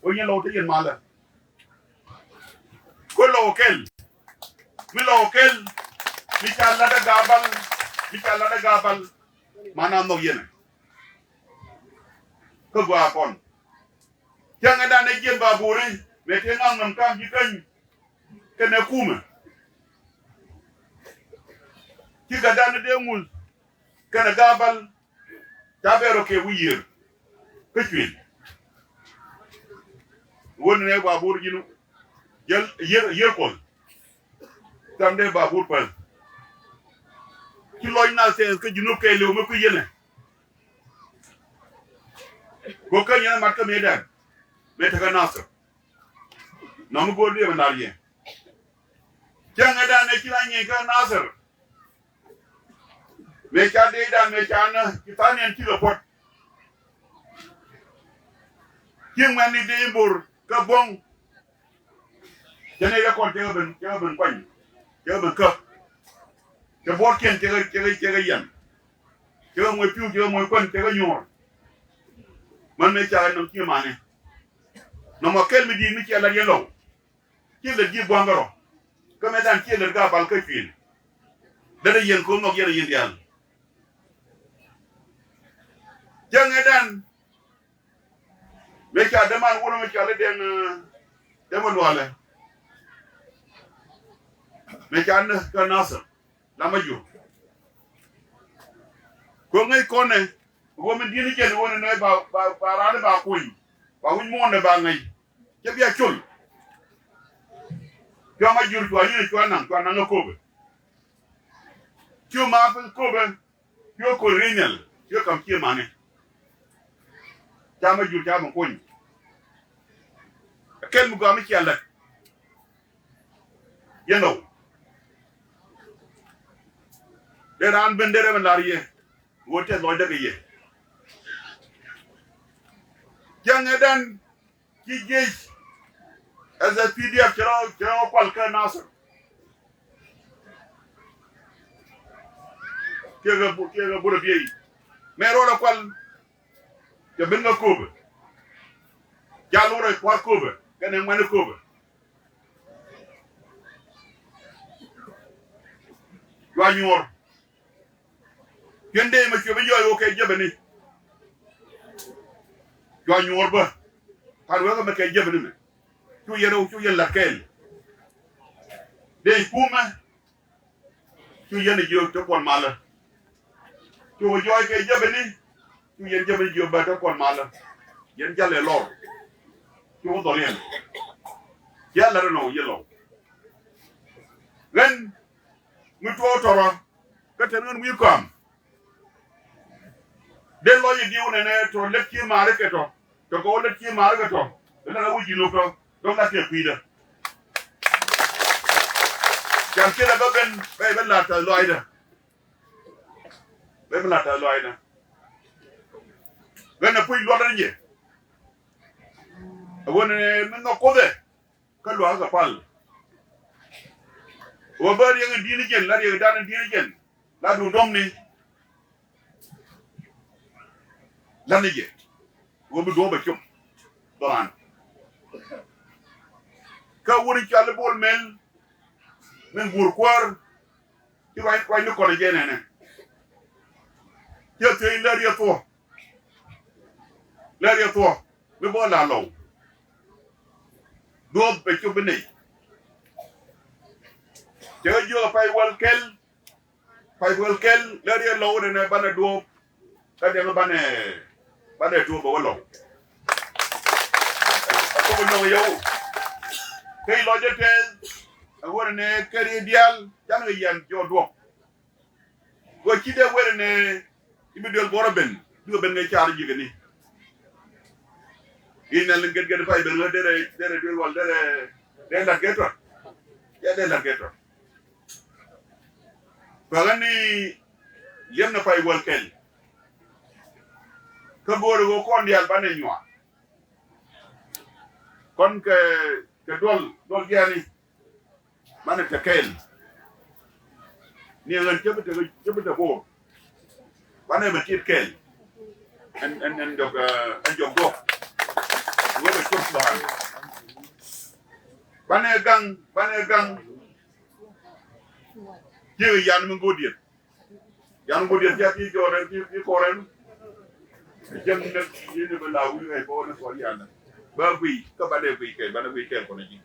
oye lo te yen mala ko lo kel mi lo kel mi kala da gabal mana no yene ko gwa kon janga da ne jen babure me te ngam ngam kam ji kan ke ne kuma ki ga da ne de ngul kana gabal tabero ke wuyir ko twin won ne babur jinu yer ko tamde babur pal ki loy na sen ko jinu ke lew ma ko yene ko ka nyana mat ka medan me ta nasr no mo golde ma daliye janga da ne kila nyi ka nasr me ka de da me ka na ki tanen ki report ki ngani de bor ka bon jene ya kon te ben kwany te ben ka ke bor ken te yan te mo piu te mo kon te nyor man me cha no ki mane no mo kel mi di mi ci la yelo ki le di bongaro ko me dan ki le ga bal ka fil dara yen ko no yere yen yal jange dan me cha deman wono me cha le den demon wala me cha na ka nasa la maju ko ngai kone wo men dini ken wona ne ba rade ba koy ba wuñ mo ne ba ngai ke biya chul yo ma jur to ni to nan ko be tu ma fa ko be yo ko renal yo kam ki mane ta ma jur ta ma koy kel mu go mi ci Allah yeno de ran bendere ben lariye wote lo de ye jange dan ki geej as a pdf kero kwalka nasr kega bura biyi mero la kwal ke benga kobe jalore kwal kobe kene ngane kobe wa nyor kende ma ci benjoy wo kay jebani yo nyor ba par wa ma kay jebani me tu yene la kel de kuma tu yene jo to kon mala tu joy kay jebani tu yene jebani jo ba to kon mala yen jale lor tu do len yalla no yelo len mu to toro ka tan mu kam de lo yi diune ne to lekki mare ke to ko lekki mare ke to na wuji no to do la ke kuida kan kila ben la ta loida ben la ta loida ben na puy lo da nje wona ne men no ko de ka lo ga pal wo bari yang dini jen la ye dan dini jen la du dom ni lanige wo bi do ba cum doran ka wuri ci Allah bol mel men bur kwar ci way ni ko le jenene ci te la ria to mi bo la law do ba ci bi nei te jo fay wal kel la ria law ne bana do ka de bane to bo lo ko no yo kay lo jete wona ne kari dial tan yan jo do ko ci de wona ne ibi dol boro ben du ben ngay ciar jiga ni ina la ngeen fay ben la dere dol wal dere la geto ya de la geto ko ni yem na fay wal kel ka boro go kon dial bane ñwa kon ke dol jani bane te kel ni ngan jebete bo bane ma tit kel en dog en jog go wo be ko bahan bane gang je yan mun godiet ya ki jore ki koren jeng nak yene ba lawu ngay bo na so yana ba gui ka bane gui ke ko na ji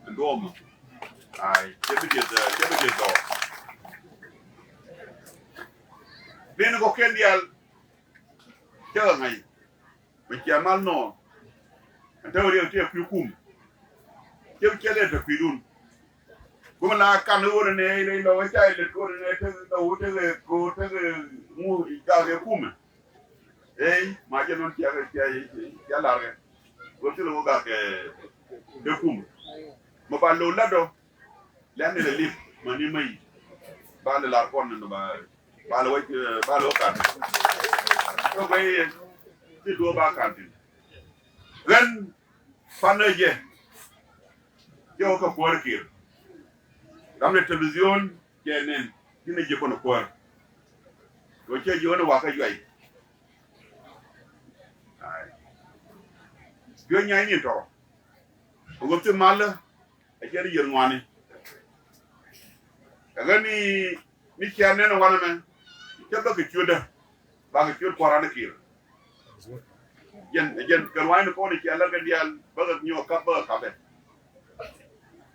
ndom ai je do ben ko ken dial jega ngai mi chamal no tawri te ku kum je chele te pidun kuma na kan wona ne le lo cha le ko ne te do te ko te mu ga ke kum ma je non ya la re ko te lo ga ke de kum mo ba lo la do le ne le lip mani mai ba le la kon no ba lo kan ko bay ti do ba kan tin ren fanaje yo ko porkir dam le television kenen dina je ko no por do che yo no wa ka yoy ai yo nyai ni to ko ti mal a je yer ngwani daga ni kyanen no wana men ke ba ke chuda ba ke chud porana kir jen kalwain ko ni kyala ga dial ba ga nyo ka ba ka be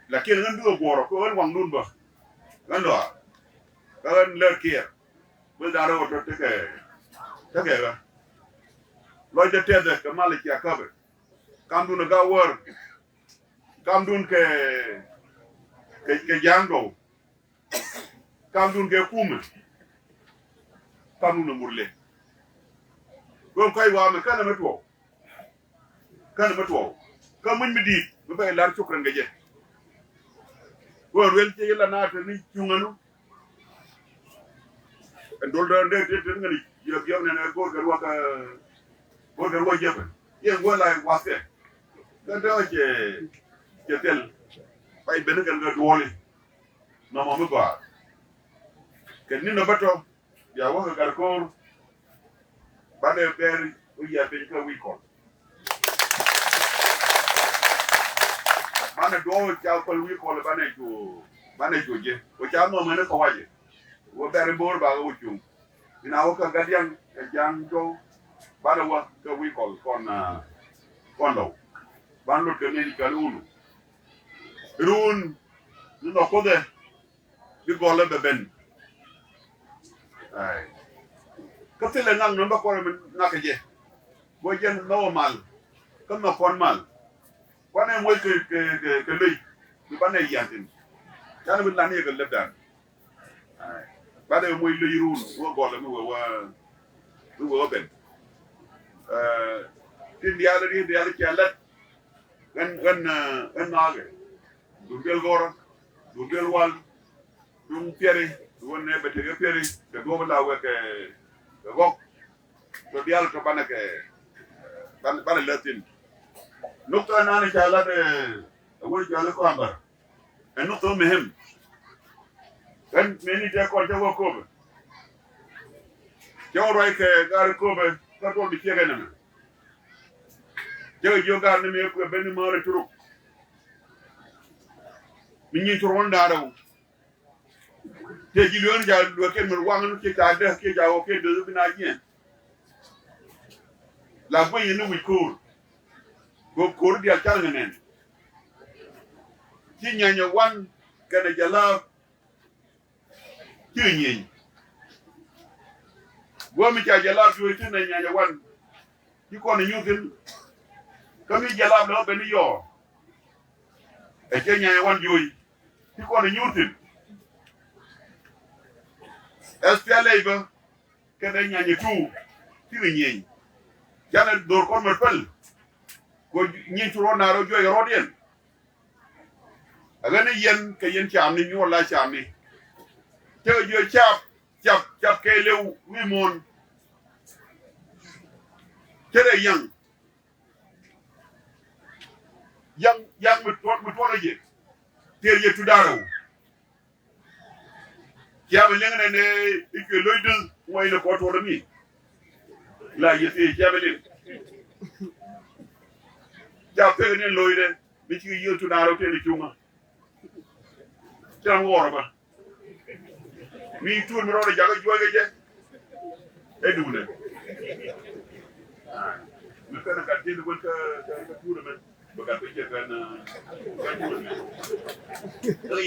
lakin ngan du goro ko wang nun ba ngan do kan le kir bu da ro to te ke ga lo de te de ka mal ki akabe kam dun ga wor kam dun ke jango kam dun ke kume kam dun murle ko kai wa me kana metwo ka mun mi di bu bay lar chukran nga je ko wel ci la na te ni ciunganu ndol do de ngani yo ne ko ga wo je ye ngola wase ga do je tel bay ben nga doli no mo ba ke ni no bato ya wo ga ko bane ber o ya be ka wi ko mana do ja ko wi ko bane je o ja no mena ko waje wo ber bor ba o chu ina wo ka gadian e jang do bane wa ka wi ko kon do ban lo ke ni ka ulu run no ko de bi gole be ben ai ka tele ngang no ba ko na ka je bo jen no mal ka no kon mal wane moy ke leuy bi bané yantin yana bi lané ke lebdan ay bané moy leuy run wo gole mo wo ben tin diala ci alat gan naage du del gora du del wal du piere wonne bete ke piere ke do la weke gok to diala to banake ban latin nukta nani chala de wol jale ko ambar en nukta mehem kan meni de ko jago ko be jaw roy ke gar ko be ka do bi cege na jaw gar ne me ko ben mara turu mi ni turu wonda daw te ji lion ja do ken mer wangu ci ta de ke jawo ke de bi na yen la bo yenu wi ko go kor dia changen ti nyanya wan kana jala ti nyen go mi cha jala du ti na nyanya wan ti ko na nyutin kami jala no be ni yo e ke nyanya wan joyi ti ko na nyutin SPLA ba kana nyanya tu ti nyen jana dor ko mer pel ko ñintu ro na ro joy rodien agane yen ke yen cham ni ñu wala cham ni te jo chap ke lew wi mon tere yang mu to je ter ye tudaro ya be ngene ne ke loyde way ne ko to mi la yete jabelin ja pe ne loire mi ci yitu na ro te ni chuma jam woro ba mi tour mi ro da jaga joge je e dule mi kana ka te ko ka tour men ba ka pe je kana ka tour men ko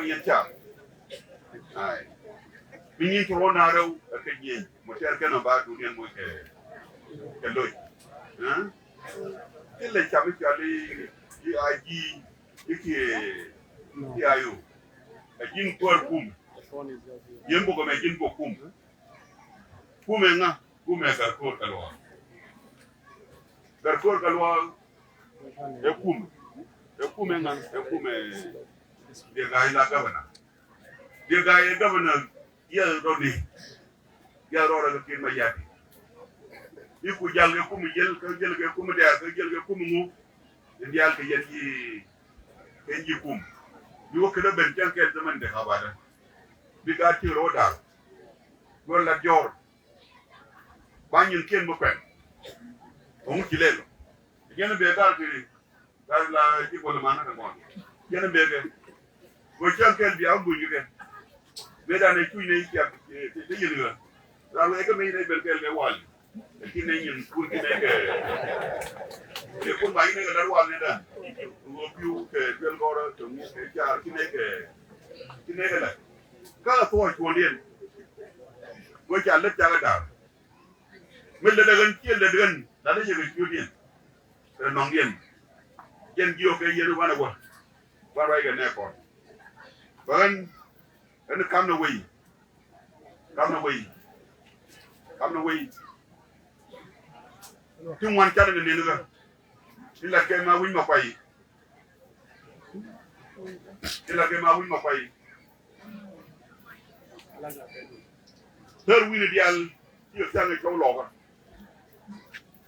yin ta ai mi ni to na ro ka je mo ter kana ba du ne mo ke loy hein kile cha mi ka li aji yake yayo ajin por kum yembo ko me jin bo kum kumenga kumeka ko kalwa garkor kalwa e kumenga e kume de gaila gavana ya rodi ya rora ke ma yati iku jalge kum jel ko jelge kum de ko jelge kum mu ndial ke yanji kenji kum yo ke ben jankel zaman de habada bi ga ti roda wala jor banyin ken mo pen on ki lelo yene be dal ti dal la ti ko mana ko yene be be go jankel bi agu yuge be da ne kuy ne ya te yene la la ko me ne be kel be wal ki ne yin ku ki ne ke ko ba ne ga dar wal ne da go piu ke tel gora to mu ke ja ki ne ke la ka to ko lien go ja le ja ga da mình là gần kia là gần đã thấy việc tiêu tiền rồi nòng tiền tiền nhiều cái gì đó qua đâu qua đây gần này còn vâng nó come the way chung quan chắc là nên nữa đi là cái ma win mà quay thơ win đi ăn chưa sang cái chỗ lò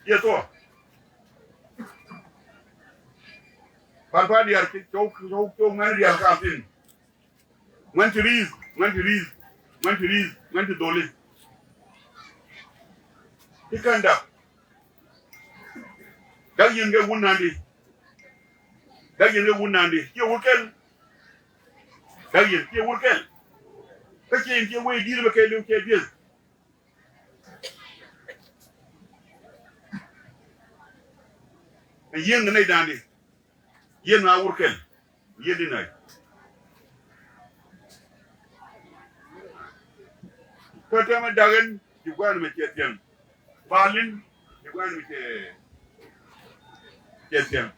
iya to pan diar chou ngan diar kafin man tiriz dole ikanda dal yenge wunandi ke wukel ke we dir ba ke lu ke dir yen ne dandi yen na wurkel yedi nay ko tema dagen ci gwan me cetien balin ci gwan me cetien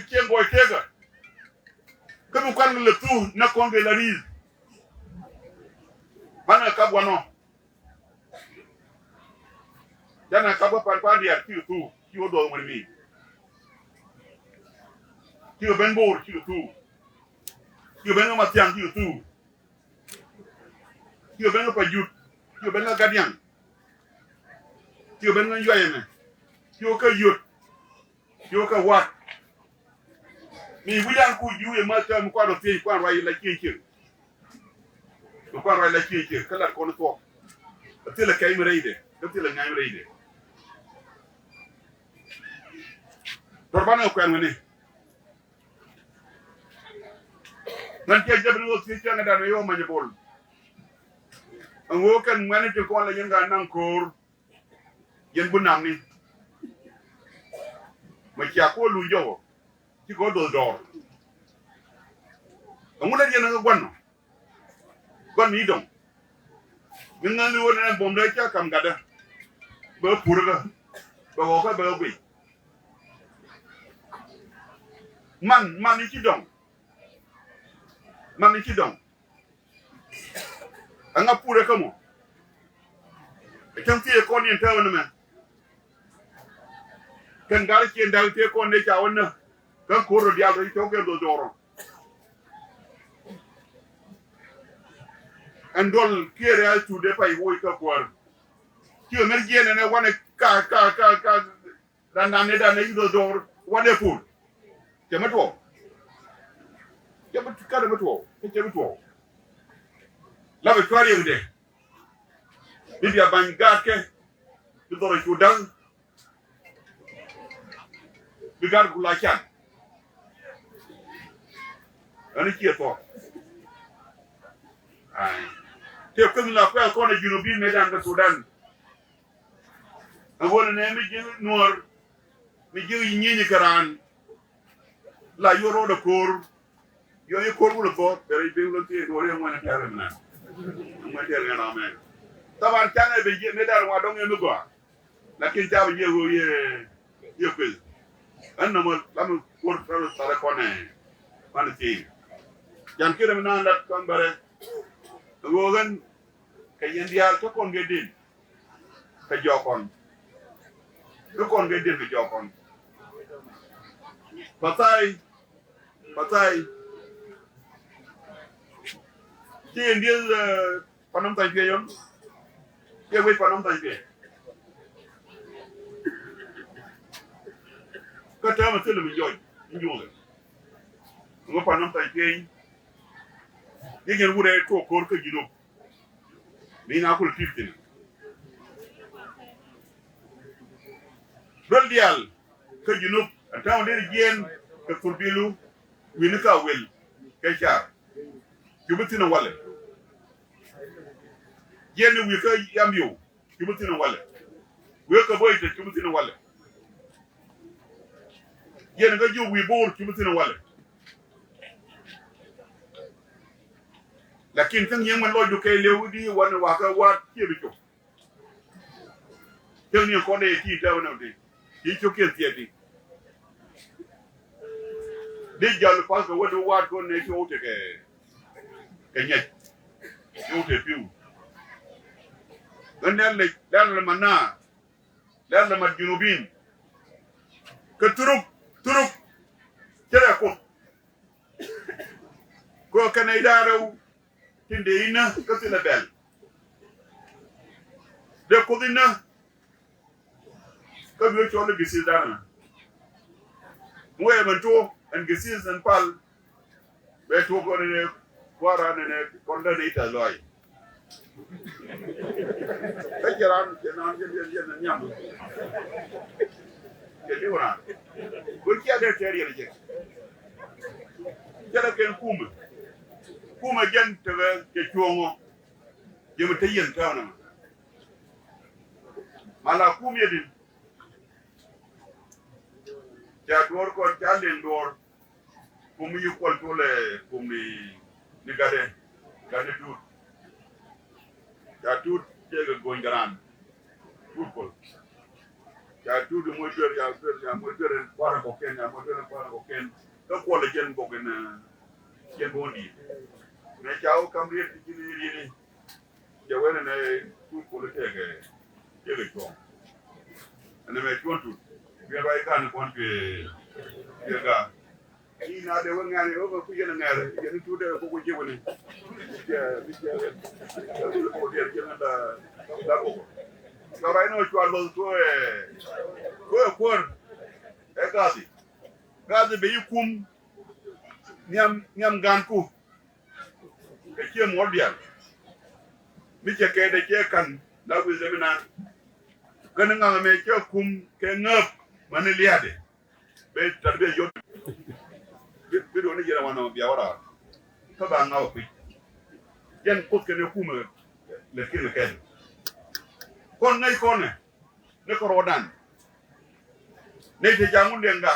ke ngoy tega comme quand le tout na konge la riz bana kabwano jana kabo panpandi ya kiu tu kiu do mo mi kiu ben bor kiu tu kiu ben ma tiang kiu tu kiu ben pa jut kiu ben gadian kiu ben yoyeme kiu ka yut kiu ka wat mi wilan ku juwe ma ta mu kwado te kwa rai la kieke ko kwa rai la kieke kala ko no to atela kay mreide atela ngay mreide Torbana ko ngene nan ke jabri wo ci nga da yo ma ñebol ngo kan ngane ci ko la ñinga nan ko yen bu nam ni ma ci ko lu jowo ci ko do dor amu la yena nga gon mi dong min nga li wona bom da ci kam gada ba purga ba wo ka ba gui man ni ci dong anga pure kamo e kan tie ko ni taw na men kan gar ci ndal te ko ne ca wonna kan ko ro dial ro to ke do doro andol kere al tu de pay woy ka kwar ti o mer jene ne wane ka dan ne dan ne do doro wane pour Kemetwo. La victoire de. Bibia bangake. tu doro chu dang bigar kula chan ani kia to ai te kun la kwa ko na junubi medan ka Sudan awon ne mi ji nuor mi ji nyini karan la yoro da kor yo e kor bulo to bere be lo te do re mo na tare na mo tere na me taban chane be je medan wa dong e mi go lakin ta be je go ye kwez anna mo lam kor tare ko ne man ti jan kire mi na la kon bare wogan ka yendial to kon gedin ka jokon to kon gedin ka jokon patay ti yendial panam tay pe yon ke we panam tay pe ka ta ma tele mi joy njole ngo panam tay pe yegen wure to kor ka jino ni na ko tiftin dol dial ka jino taw de gen ka turbilu wini ka wel ka char jubutina wale gen wi ka yamyo jubutina wale wi ka boyte jubutina wale gen ga ju wi bor jubutina wale lakin kan yang man loju kay lewdi wana waka wat kibicho kan ni ko de ti taw na de yi chokel tieti de jall pas ko wadu wat ko ne ko te ke nyet yo te piu dan le mana dan le majunubin ke turuk kera ko kana idaro tinde ina katila bel de kodina ka biyo chole gisi dana moye manto en gisi en pal be to ko ne kwara ne konda ne ita loy kajaran kenan je nyam ke diwana ko kiya de teriere je jara ken kuma jan taga ke chuongo jema tayen tawna mala kum yedin ja dor ko jalen dor kum yu ko tole kum ni gade tut ja tut tega gongaran tut ko ja tut mo ber para ko ken ko le jen ko ken bondi ne chao kamri ti ni ya wena ne ku le tege to ane me kontu bi bai kan kon ke ga ina de wona ne o ku yena ngare yena tu de ko jewone ya bi ko de yena da ko ga bai no chu albo ko e gazi be yikum nyam ganku ke mordial mi ke de ke kan la wi zemina kan nga me ke kum ke ngap man liade be tarbe yo bi do ni jera wana biya wara ka ba nga ko yen ko ke ne kum le ke kon ngay kon ne ko rodan ne te jamu lenga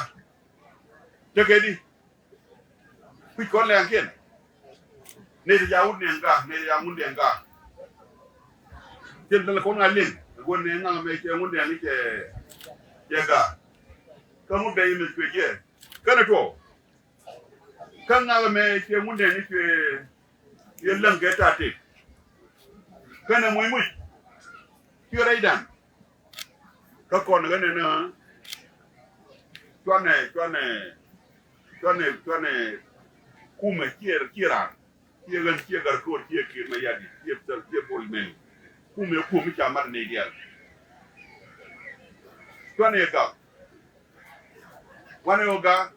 te ke di ku kon le anken ne te jamu lenga jen dal ko ngalen gon ne nga me ke mun de ni ke ga ka mu be mi ke je kana to kan nga me ke mun de ni ke yelan ke tate kana muy ki raidan ka kon ga ne na tuane kuma kira gan gar ko ke ma yadi ke bol men kuma chamar ne dia tuane ga wane oga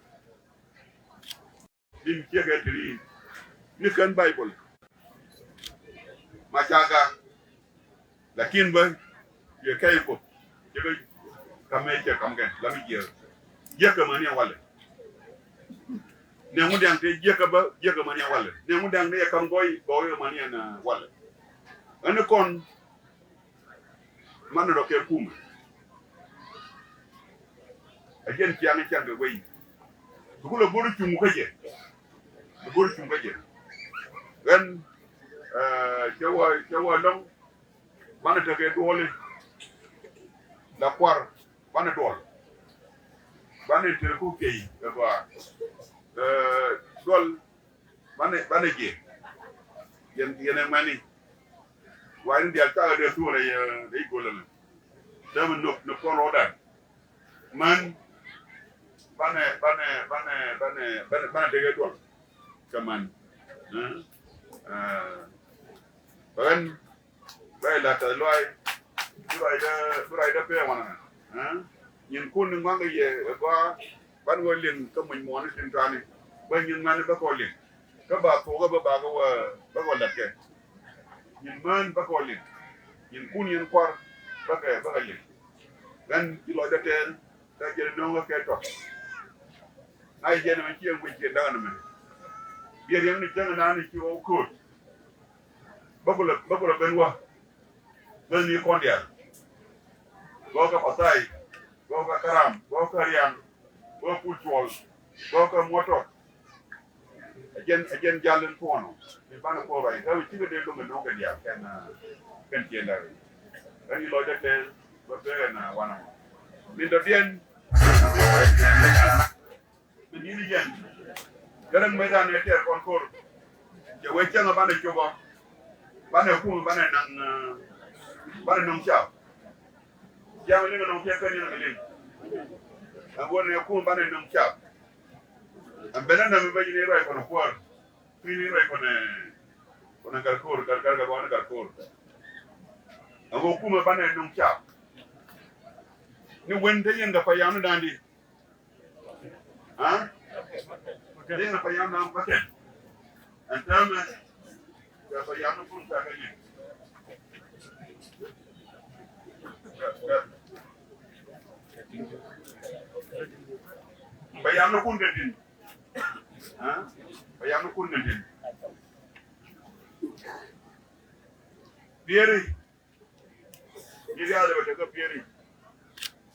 din ke ga tri ni kan bible machaga lakin ba ye kai ko cái cầm mấy cái cầm cái làm gì giờ cái mà này wale nemu dang te giờ cái mà này wale nemu dang ne cầm boy mà này na wale anh con mana do ke kum again kiana kyanga wei bugula boru chumu kaje gan chawa long mana take dole la kwar bana dol bana tere ku kei ba dol bana je yen mani wayin dia ta de tour e golana dama no ko rodan man bana dege dol kaman ban bay la ta loy durai da pe wana yin kun nganga ye ba ban wolin ko mun mo ni tin tani ba yin man ba ko lin ka ba ko ba ko la ke yin man ba ko lin yin kun yin kwar ba lin dan ki lo da te da jere no nga ke to ay jene man ci ngi ci da na men bier yang ni jang na ni ci o ko ba ko la ben wa ben ni ko ndial go ka pasai go ka karam go ka riang go pulchol go ka moto again jalen pono ni bana ko bai da ci de do no ga dia kan ci da ni lo da te ba be na wana min do dien min ni jen garan medan ne ter kon kor je we changa bana choba bana ku bana nang cha jam ni no ke kan ni ngalin abon ne ku bana nang cha am bena na mi bayi ne rai kon kwar ni rai kon gar ga bana gar kor abo ku bana nang cha ni wende yen da payano dandi dia nak payah nak pakai, antara dia payah nak pun tak kaya. Payah nak pun dedin, payah nak pun dedin. Biari ada macam ke biari,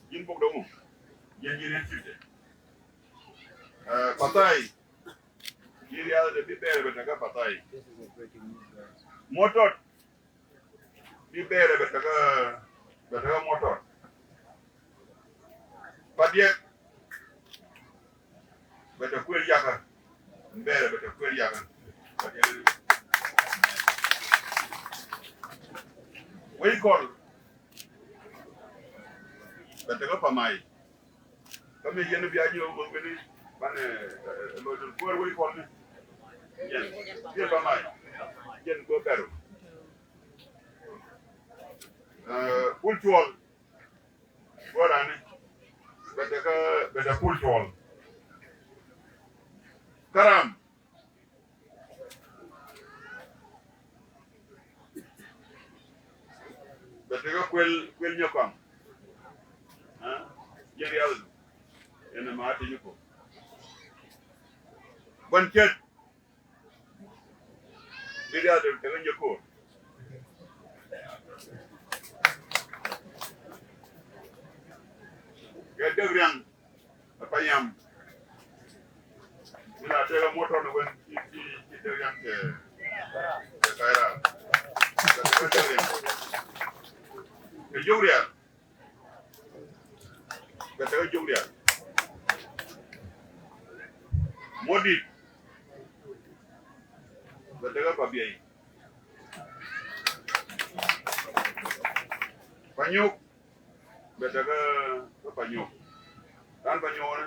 jin bok dong, jin cute. Patai ini ada di bere betaka patai motor di bere betaka motor padiek betaka kuel yakan bere betaka kuel yakan wekol betaka pamai kami jenu biaji o beni bane lo dul ko way ko ni yen ba may yen go beru pultuol wala ni beda pultuol karam beda kwel nyokam yen yal yen ma ati nyuko Banket Bidia de Nyako ya degrian apa yam bila tega motor no wen ci degrian ke kaira ke jogrian ke tega jogrian modi betega pabiai panyuk betega panyuk kan panyuk ne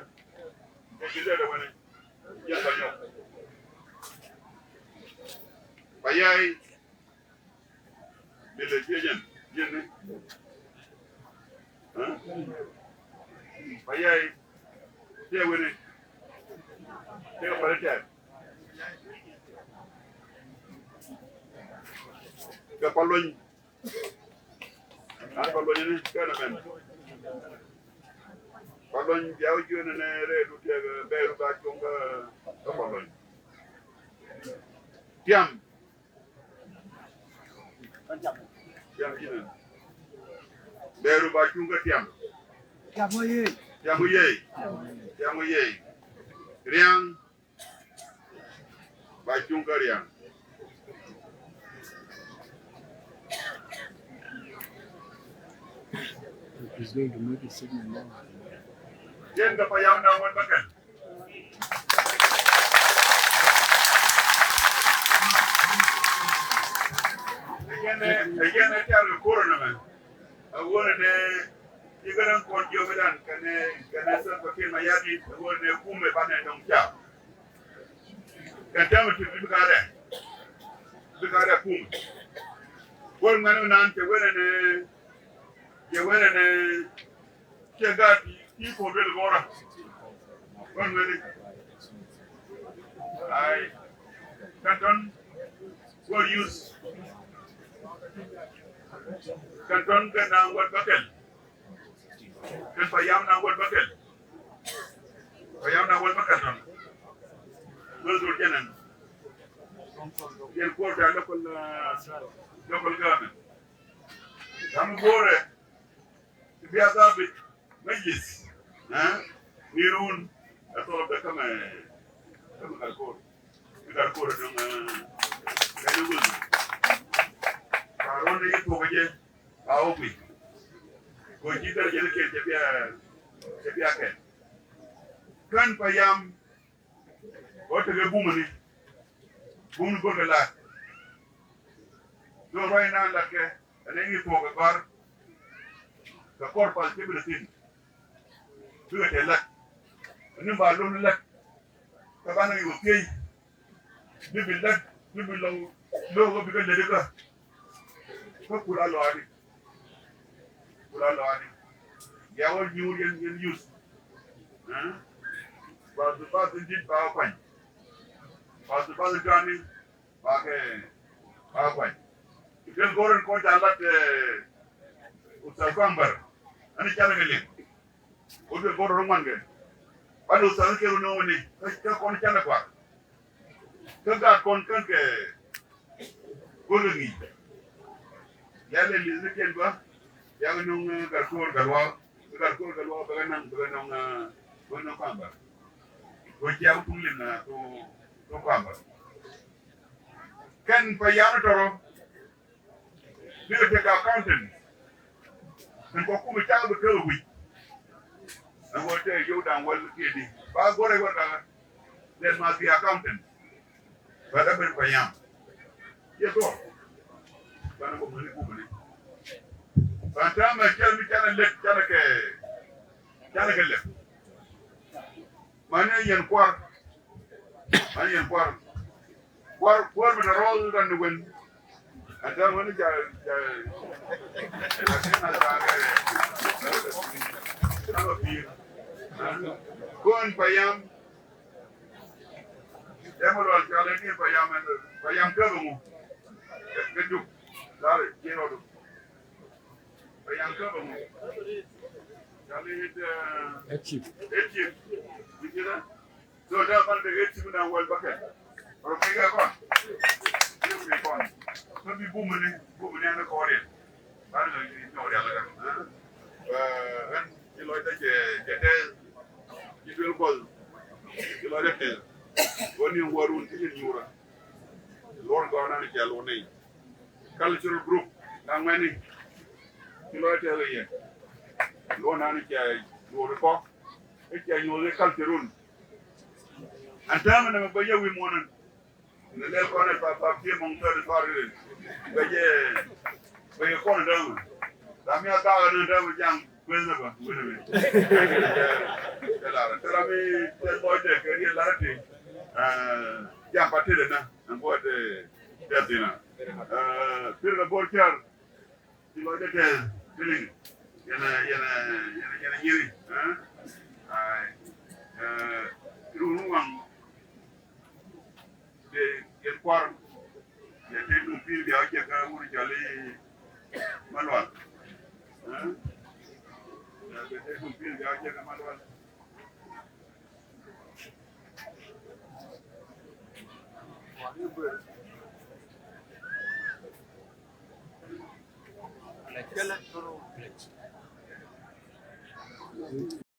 kita ada mana ya panyuk payai bele jejen ne payai dia wene dia pada ke palon ni kana men Kolon jaw jona ne redu te beru ba chunga kolon. Tiam jina. Beru ba chunga tiam. Tiam ye. Riang ba chunga riang. He's going to make a signal now. Yen da payam na wan bakan. Again, I tell you, Corona, I wanted you can call Jovidan, can I serve a kid, my yadi, I want to come a banner don't tell. Can tell me to be got a boom. One man and aunt, you went and you got people will go. 1 minute. I can't will use. Canton can now what bucket. Can Payam now what bucket. Payam now what bucket. Those were Jenan. Yen quarter local government. Some gore to be a bit majlis. Nirun, that's all of the come a court. You got quarter on Aron ni ko baje awo bi ko jitar je ke jabia ke kan Payam o te bumuni bum ko la do roy na la ke ane ni ko bar ka korpal te bitin du te la ni ba lo la ka bana yu ke ni bi la ni bi lo ko bi ka de ka kula lo ani ya won ñu yen use ba din ba kwan ba gani ba ke ba kwan ikel goren ko jalat usal kwambar ani chala ngeli o de goro man ge ba do san ke no ni ka kon chala kwa ka ga kon kan ke goro ni yale lizni ken ba yang nung garkur galwa baganang kwamba ko jaw tumlin na to kwamba kan Payam toro ni te ka accountant kan ko kuma ta ba ko wi an wote yo dan wal ke di ba gore wala there must be accountant ba da ben Payam ye to bana ko mani ko mani Fantama kelmi kana lek kana ke lek mane yen kwar mi na rol dan wen ata woni ja kon Payam emolol kale ni Payam kabumu kedu dare kinodo Payam kabumu kale Chief. Dikira so da kan de chief na wal baket or pega kon you kon so bi bumuni na ko re ba la ni no ya la ran ki loy da je de ki dul bol ki loy de tel woni warun ti nyura lor go na ni jalo nei cultural group na ngani ki loy tel ye lo na ni ke lo ko e ke yo le cultural antama na ba yewi monan ne le ko ne pa ki mon to de parle ba ye ko ndam da mi aka na ndam jang kweza ba wele tera mi te boy de ke ni la ti ya patele na ngo de tina pir bor kar ti lo de ke diling yana nyiri runuang de yen kwar ya te dum pir ya ke ka wuri jale malwa Like electoral pledge.